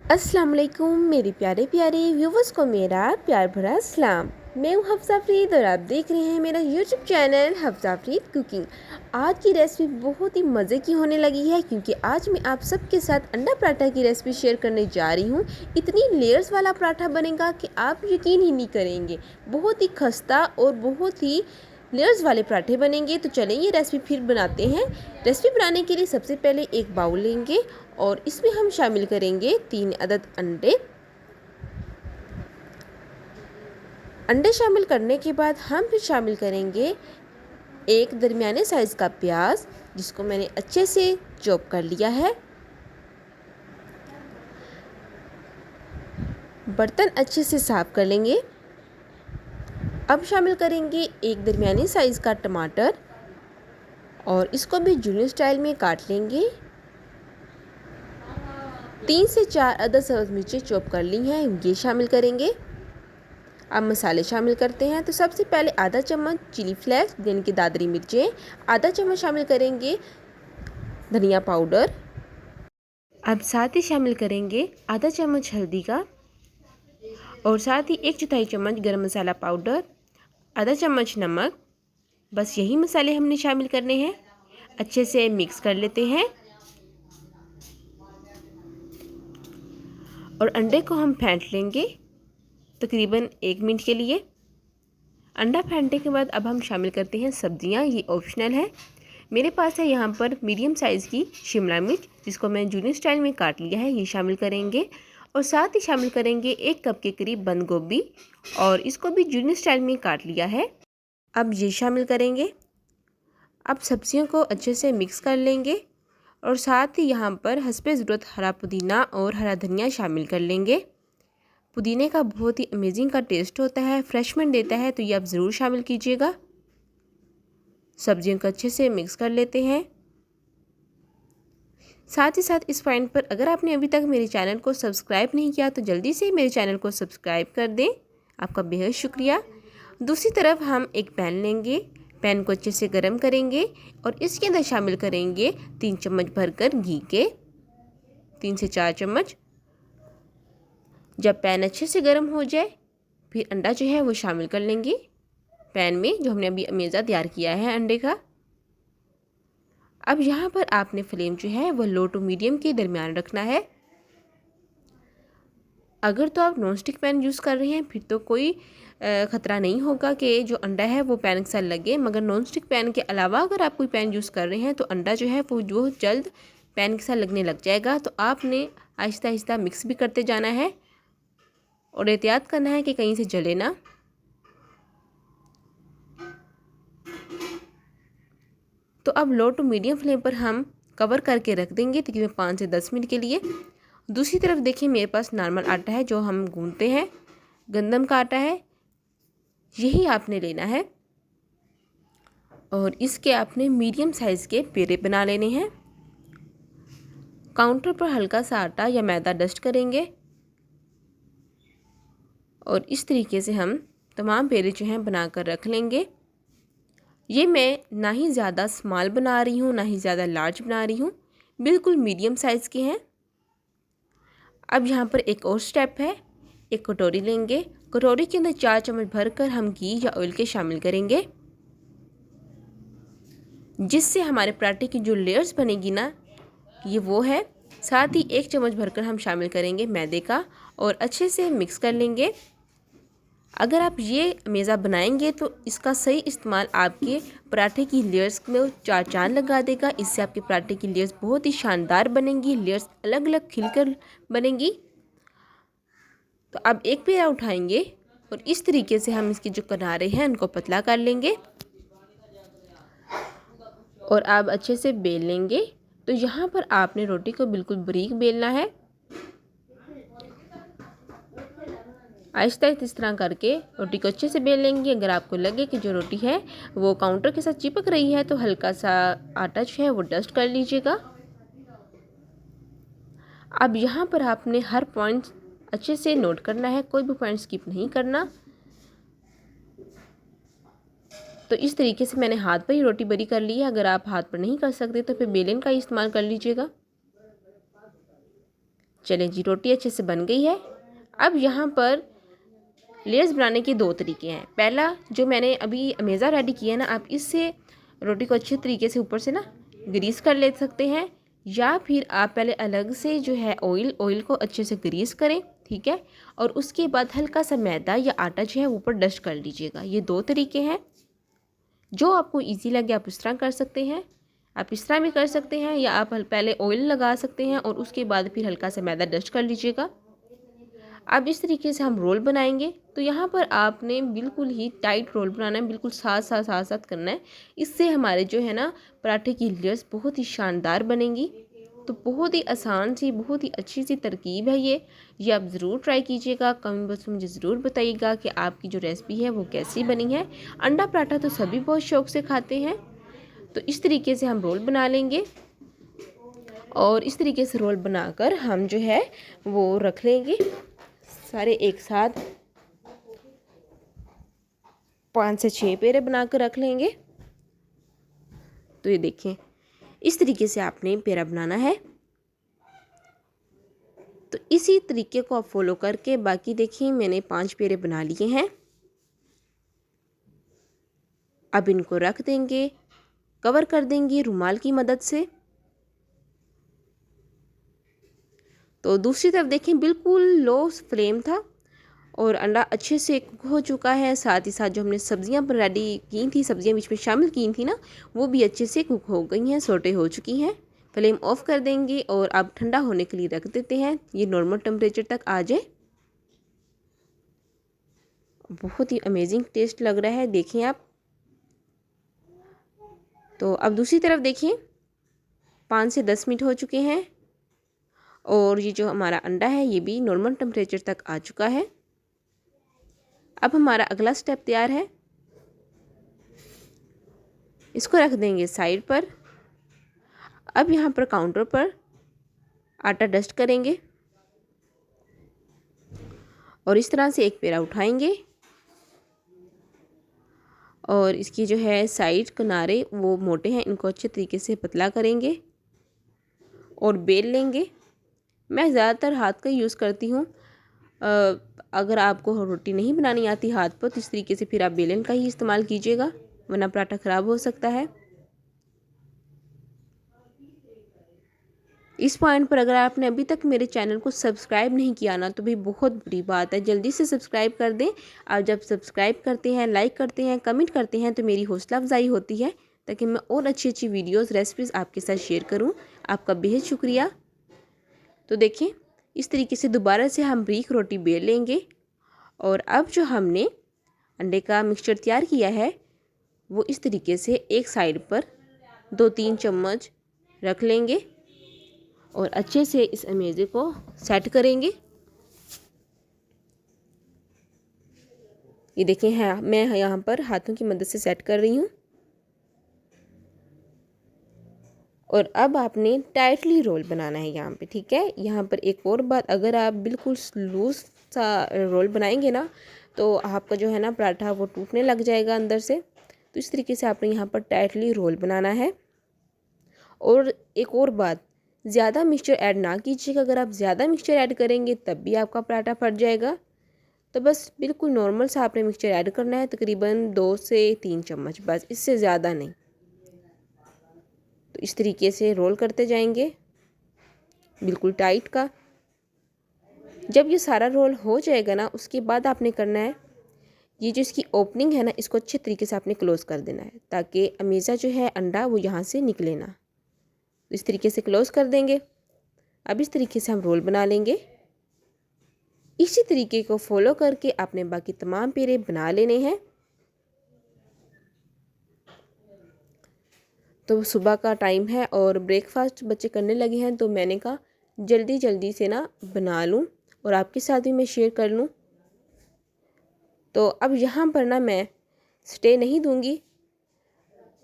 अस्सलाम वालेकुम मेरे प्यारे प्यारे व्यूवर्स को मेरा प्यार भरा सलाम। मैं हूँ हफ्सा फरीद और आप देख रहे हैं मेरा YouTube channel Hafsa Farid cooking. आज की रेसिपी बहुत ही मज़े की होने लगी है क्योंकि आज मैं आप सबके साथ अंडा पराठा की रेसिपी शेयर करने जा रही हूँ। इतनी लेयर्स वाला पराठा बनेगा कि आप यकीन ही नहीं करेंगे। बहुत ही खस्ता और बहुत ही लेयर्स वाले पराठे बनेंगे। तो चलें ये रेसिपी फिर बनाते हैं। रेसिपी बनाने के लिए सबसे पहले एक बाउल लेंगे और इसमें हम शामिल करेंगे 3 अदद अंडे। अंडे शामिल करने के बाद हम फिर शामिल करेंगे एक दरमियाने साइज़ का प्याज जिसको मैंने अच्छे से चॉप कर लिया है। बर्तन अच्छे से साफ कर लेंगे। अब शामिल करेंगे एक दरमियाने साइज़ का टमाटर और इसको भी जूलियन स्टाइल में काट लेंगे। 3 से 4 अदद सब्ज़ मिर्चें चॉप कर ली हैं, ये शामिल करेंगे। अब मसाले शामिल करते हैं। तो सबसे पहले आधा चम्मच चिली फ्लेक्स यानी कि दादरी मिर्चें, आधा चम्मच शामिल करेंगे धनिया पाउडर। अब साथ ही शामिल करेंगे आधा चम्मच हल्दी का और साथ ही 1/4 चम्मच गरम मसाला पाउडर, आधा चम्मच नमक। बस यही मसाले हमने शामिल करने हैं। अच्छे से मिक्स कर लेते हैं और अंडे को हम फेंट लेंगे तकरीबन 1 मिनट के लिए। अंडा फेंटने के बाद अब हम शामिल करते हैं सब्जियां, ये ऑप्शनल है। मेरे पास है यहाँ पर मीडियम साइज़ की शिमला मिर्च जिसको मैं जूलियन स्टाइल में काट लिया है, ये शामिल करेंगे। और साथ ही शामिल करेंगे 1 कप के करीब बंद गोभी और इसको भी जूलियन स्टाइल में काट लिया है। अब ये शामिल करेंगे। अब सब्जियों को अच्छे से मिक्स कर लेंगे और साथ ही यहाँ पर हस्बे ज़रूरत हरा पुदीना और हरा धनिया शामिल कर लेंगे। पुदीने का बहुत ही अमेजिंग का टेस्ट होता है, फ्रेशमेंट देता है, तो ये आप ज़रूर शामिल कीजिएगा। सब्जियों को अच्छे से मिक्स कर लेते हैं। साथ ही साथ इस पॉइंट पर अगर आपने अभी तक मेरे चैनल को सब्सक्राइब नहीं किया तो जल्दी से मेरे चैनल को सब्सक्राइब कर दें, आपका बेहद शुक्रिया। दूसरी तरफ हम एक पैन लेंगे, पैन को अच्छे से गर्म करेंगे और इसके अंदर शामिल करेंगे 3 चम्मच भरकर घी के, 3 से 4 चम्मच। जब पैन अच्छे से गर्म हो जाए फिर अंडा जो है वो शामिल कर लेंगे पैन में, जो हमने अभी अमेज़ा तैयार किया है अंडे का। अब यहाँ पर आपने फ्लेम जो है वो लो टू मीडियम के दरमियान रखना है। अगर तो आप नॉन स्टिक पैन यूज़ कर रहे हैं फिर तो कोई ख़तरा नहीं होगा कि जो अंडा है वो पैन के साथ लगे, मगर नॉन स्टिक पैन के अलावा अगर आप कोई पैन यूज़ कर रहे हैं तो अंडा जो है वो जो जल्द पैन के साथ लगने लग जाएगा। तो आपने आहिस्ता आहिस्ता मिक्स भी करते जाना है और एहतियात करना है कि कहीं से जले ना। तो अब लो टू मीडियम फ्लेम पर हम कवर करके रख देंगे तकरीबन 5 से 10 मिनट के लिए। दूसरी तरफ देखिए मेरे पास नॉर्मल आटा है जो हम गूंथते हैं, गंदम का आटा है, यही आपने लेना है और इसके आपने मीडियम साइज़ के पेड़े बना लेने हैं। काउंटर पर हल्का सा आटा या मैदा डस्ट करेंगे और इस तरीके से हम तमाम पेड़े जो हैं बना कर रख लेंगे। ये मैं ना ही ज़्यादा स्मॉल बना रही हूँ ना ही ज़्यादा लार्ज बना रही हूँ, बिल्कुल मीडियम साइज़ के हैं। अब यहाँ पर एक और स्टेप है, एक कटोरी लेंगे, कटोरी के अंदर 4 चम्मच भरकर हम घी या ऑयल के शामिल करेंगे, जिससे हमारे पराठे की जो लेयर्स बनेगी ना ये वो है। साथ ही 1 चम्मच भरकर हम शामिल करेंगे मैदे का और अच्छे से मिक्स कर लेंगे। अगर आप ये मेज़ा बनाएंगे तो इसका सही इस्तेमाल आपके पराठे की लेयर्स में चार चांद लगा देगा। इससे आपके पराठे की लेयर्स बहुत ही शानदार बनेंगी, लेयर्स अलग अलग खिलकर बनेंगी। तो अब एक पेड़ा उठाएंगे और इस तरीके से हम इसके जो किनारे हैं उनको पतला कर लेंगे और अब अच्छे से बेल लेंगे। तो यहाँ पर आपने रोटी को बिल्कुल बारीक बेलना है, आहिस्ता इस तरह करके रोटी को अच्छे से बेल लेंगे। अगर आपको लगे कि जो रोटी है वो काउंटर के साथ चिपक रही है तो हल्का सा आटा जो है वो डस्ट कर लीजिएगा। अब यहाँ पर आपने हर पॉइंट अच्छे से नोट करना है, कोई भी पॉइंट स्किप नहीं करना। तो इस तरीके से मैंने हाथ पर ही रोटी बरी कर ली है। अगर आप हाथ पर नहीं कर सकते तो फिर बेलन का इस्तेमाल कर लीजिएगा। चलें जी, रोटी अच्छे से बन गई है। अब यहाँ पर लेयर्स बनाने के दो तरीके हैं। पहला जो मैंने अभी अमेज़ा रेडी किया है ना, आप इससे रोटी को अच्छे तरीके से ऊपर से ना ग्रीस कर ले सकते हैं, या फिर आप पहले अलग से जो है ऑयल को अच्छे से ग्रीस करें, ठीक है, और उसके बाद हल्का सा मैदा या आटा जो है ऊपर डस्ट कर लीजिएगा। ये दो तरीके हैं, जो आपको इजी लगे आप इस तरह कर सकते हैं। आप इस तरह भी कर सकते हैं, या आप पहले ऑयल लगा सकते हैं और उसके बाद फिर हल्का सा मैदा डस्ट कर लीजिएगा। अब इस तरीके से हम रोल बनाएंगे। तो यहाँ पर आपने बिल्कुल ही टाइट रोल बनाना है, बिल्कुल साथ करना है। इससे हमारे जो है ना पराठे की लेयर्स बहुत ही शानदार बनेंगी। तो बहुत ही आसान सी, बहुत ही अच्छी सी तरकीब है ये आप ज़रूर ट्राई कीजिएगा। कमेंट बॉक्स में मुझे ज़रूर बताइएगा कि आपकी जो रेसिपी है वो कैसी बनी है। अंडा पराठा तो सभी बहुत शौक़ से खाते हैं। तो इस तरीके से हम रोल बना लेंगे, और इस तरीके से रोल बनाकर हम जो है वो रख लेंगे सारे एक साथ। 5 से 6 पेड़े बनाकर रख लेंगे। तो ये देखें, इस तरीके से आपने पेड़ा बनाना है। तो इसी तरीके को आप फॉलो करके बाकी देखिए मैंने 5 पेड़े बना लिए हैं। अब इनको रख देंगे, कवर कर देंगे रुमाल की मदद से। तो दूसरी तरफ देखें, बिल्कुल लो फ्लेम था और अंडा अच्छे से कुक हो चुका है। साथ ही साथ जो हमने सब्जियां रेडी की थी, सब्जियां बीच में शामिल की थी ना, वो भी अच्छे से कुक हो गई हैं, सोटे हो चुकी हैं। फ्लेम ऑफ कर देंगे और अब ठंडा होने के लिए रख देते हैं, ये नॉर्मल टेम्परेचर तक आ जाए। बहुत ही अमेजिंग टेस्ट लग रहा है, देखें आप। तो अब दूसरी तरफ देखिए, 5 से 10 मिनट हो चुके हैं और ये जो हमारा अंडा है ये भी नॉर्मल टेम्परेचर तक आ चुका है। अब हमारा अगला स्टेप तैयार है। इसको रख देंगे साइड पर। अब यहाँ पर काउंटर पर आटा डस्ट करेंगे और इस तरह से एक पेड़ा उठाएंगे और इसकी जो है साइड किनारे वो मोटे हैं, इनको अच्छे तरीके से पतला करेंगे और बेल लेंगे। मैं ज़्यादातर हाथ का यूज़ करती हूँ। अगर आपको रोटी नहीं बनानी आती हाथ पर, तो इस तरीके से फिर आप बेलन का ही इस्तेमाल कीजिएगा, वरना पराठा ख़राब हो सकता है। इस पॉइंट पर अगर आपने अभी तक मेरे चैनल को सब्सक्राइब नहीं किया ना, तो भी बहुत बड़ी बात है, जल्दी से सब्सक्राइब कर दें। आप जब सब्सक्राइब करते हैं, लाइक करते हैं, कमेंट करते हैं, तो मेरी हौसला अफजाई होती है, ताकि मैं और अच्छी अच्छी वीडियोस रेसिपीज़ आपके साथ शेयर करूं। आपका बेहद शुक्रिया। तो देखें, इस तरीके से दोबारा से हम बारीक रोटी बेल लेंगे और अब जो हमने अंडे का मिक्सचर तैयार किया है वो इस तरीके से एक साइड पर 2-3 चम्मच रख लेंगे और अच्छे से इस अमेज़े को सेट करेंगे। ये देखें, है मैं यहाँ पर हाथों की मदद से सेट कर रही हूँ। और अब आपने टाइटली रोल बनाना है यहाँ पे, ठीक है। यहाँ पर एक और बात, अगर आप बिल्कुल लूज सा रोल बनाएंगे ना, तो आपका जो है ना पराठा वो टूटने लग जाएगा अंदर से। तो इस तरीके से आपने यहाँ पर टाइटली रोल बनाना है। और एक और बात, ज़्यादा मिक्सचर ऐड ना कीजिएगा। अगर आप ज़्यादा मिक्सचर ऐड करेंगे तब भी आपका पराठा फट जाएगा। तो बस बिल्कुल नॉर्मल सा आपने मिक्सचर ऐड करना है, तकरीबन 2 से 3 चम्मच, बस, इससे ज़्यादा नहीं। तो इस तरीके से रोल करते जाएंगे बिल्कुल टाइट का। जब ये सारा रोल हो जाएगा ना, उसके बाद आपने करना है, ये जो इसकी ओपनिंग है ना, इसको अच्छे तरीके से आपने क्लोज़ कर देना है, ताकि अमेज़ा जो है अंडा वो यहाँ से निकले ना। इस तरीके से क्लोज़ कर देंगे। अब इस तरीके से हम रोल बना लेंगे। इसी तरीके को फॉलो करके आपने बाकी तमाम पेड़े बना लेने हैं। तो सुबह का टाइम है और ब्रेकफास्ट बच्चे करने लगे हैं, तो मैंने कहा जल्दी जल्दी से ना बना लूँ और आपके साथ भी मैं शेयर कर लूँ। तो अब यहाँ पर ना मैं स्टे नहीं दूँगी,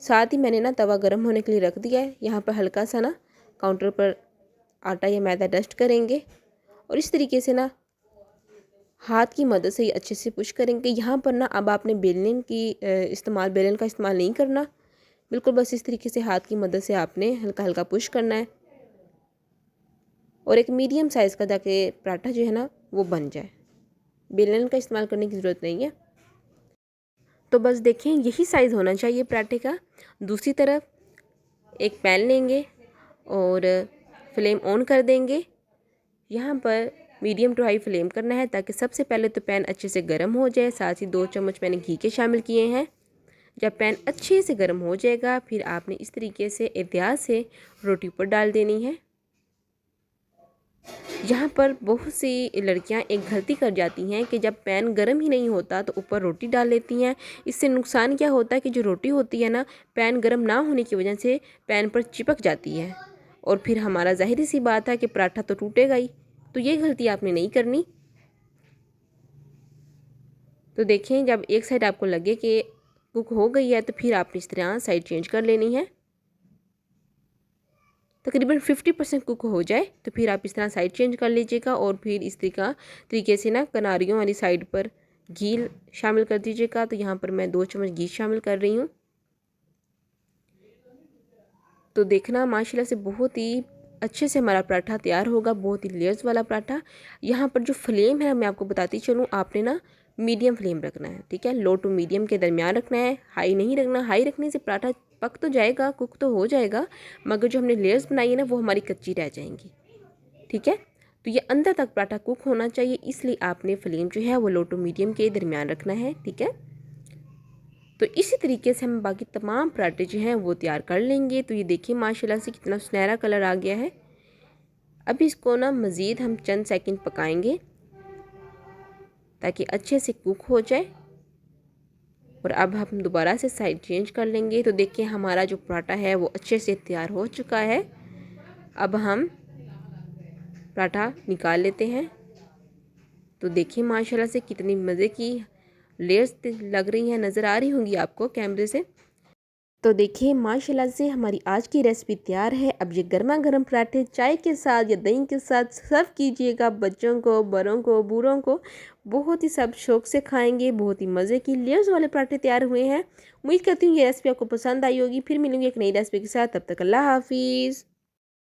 साथ ही मैंने ना तवा गर्म होने के लिए रख दिया है। यहाँ पर हल्का सा ना काउंटर पर आटा या मैदा डस्ट करेंगे और इस तरीके से ना हाथ की मदद से ये अच्छे से पुश करेंगे। यहाँ पर ना अब आपने बेलन का इस्तेमाल नहीं करना, बिल्कुल बस इस तरीके से हाथ की मदद से आपने हल्का हल्का पुश करना है और एक मीडियम साइज़ का, ताकि पराठा जो है ना वो बन जाए। बेलन का इस्तेमाल करने की ज़रूरत नहीं है। तो बस देखें, यही साइज़ होना चाहिए पराठे का। दूसरी तरफ एक पैन लेंगे और फ्लेम ऑन कर देंगे। यहाँ पर मीडियम टू हाई फ्लेम करना है, ताकि सबसे पहले तो पैन अच्छे से गर्म हो जाए। साथ ही 2 चम्मच मैंने घी के शामिल किए हैं। जब पैन अच्छे से गर्म हो जाएगा, फिर आपने इस तरीके से एहतियात से रोटी पर डाल देनी है। यहाँ पर बहुत सी लड़कियाँ एक गलती कर जाती हैं कि जब पैन गर्म ही नहीं होता तो ऊपर रोटी डाल लेती हैं। इससे नुकसान क्या होता है कि जो रोटी होती है ना, पैन गर्म ना होने की वजह से पैन पर चिपक जाती है, और फिर हमारा ज़ाहिर सी बात है कि पराठा तो टूटेगा ही। तो ये गलती आपने नहीं करनी। तो देखें, जब एक साइड आपको लगे कि कुक हो गई है तो फिर आपने इस तरह साइड चेंज कर लेनी है। तकरीबन 50% कुक हो जाए तो फिर आप इस तरह साइड चेंज कर लीजिएगा, और फिर इस तरीके से ना किनारियों वाली साइड पर घी शामिल कर दीजिएगा। तो यहाँ पर मैं 2 चम्मच घी शामिल कर रही हूँ। तो देखना माशाल्लाह से बहुत ही अच्छे से हमारा पराठा तैयार होगा, बहुत ही लेयर्स वाला पराठा। यहाँ पर जो फ्लेम है मैं आपको बताती चलूँ, आपने ना मीडियम फ्लेम रखना है, ठीक है। लो टू मीडियम के दरमियान रखना है, हाई नहीं रखना। हाई रखने से पराठा पक तो जाएगा, कुक तो हो जाएगा, मगर जो हमने लेयर्स बनाई है ना वो हमारी कच्ची रह जाएंगी, ठीक है। तो ये अंदर तक पराठा कुक होना चाहिए, इसलिए आपने फ्लेम जो है वो लो टू मीडियम के दरमियान रखना है, ठीक है। तो इसी तरीके से हम बाकी तमाम पराठे जो हैं वो तैयार कर लेंगे। तो ये देखिए माशाल्लाह से कितना सुनहरा कलर आ गया है। अब इसको ना मज़ीद हम चंद सेकंड पकाएंगे ताकि अच्छे से कुक हो जाए, और अब हम दोबारा से साइड चेंज कर लेंगे। तो देखिए हमारा जो पराठा है वो अच्छे से तैयार हो चुका है। अब हम पराठा निकाल लेते हैं। तो देखिए माशाल्लाह से कितनी मज़े की लेयर्स लग रही हैं, नज़र आ रही होंगी आपको कैमरे से। तो देखिए माशाल्लाह से हमारी आज की रेसिपी तैयार है। अब ये गर्मा गर्म पराठे चाय के साथ या दही के साथ सर्व कीजिएगा। बच्चों को, बड़ों को, बूढ़ों को बहुत ही सब शौक से खाएंगे। बहुत ही मज़े की लेयर्स वाले पराठे तैयार हुए हैं। उम्मीद करती हूँ ये रेसिपी आपको पसंद आई होगी। फिर मिलूंगी एक नई रेसिपी के साथ, तब तक अल्लाह हाफिज़।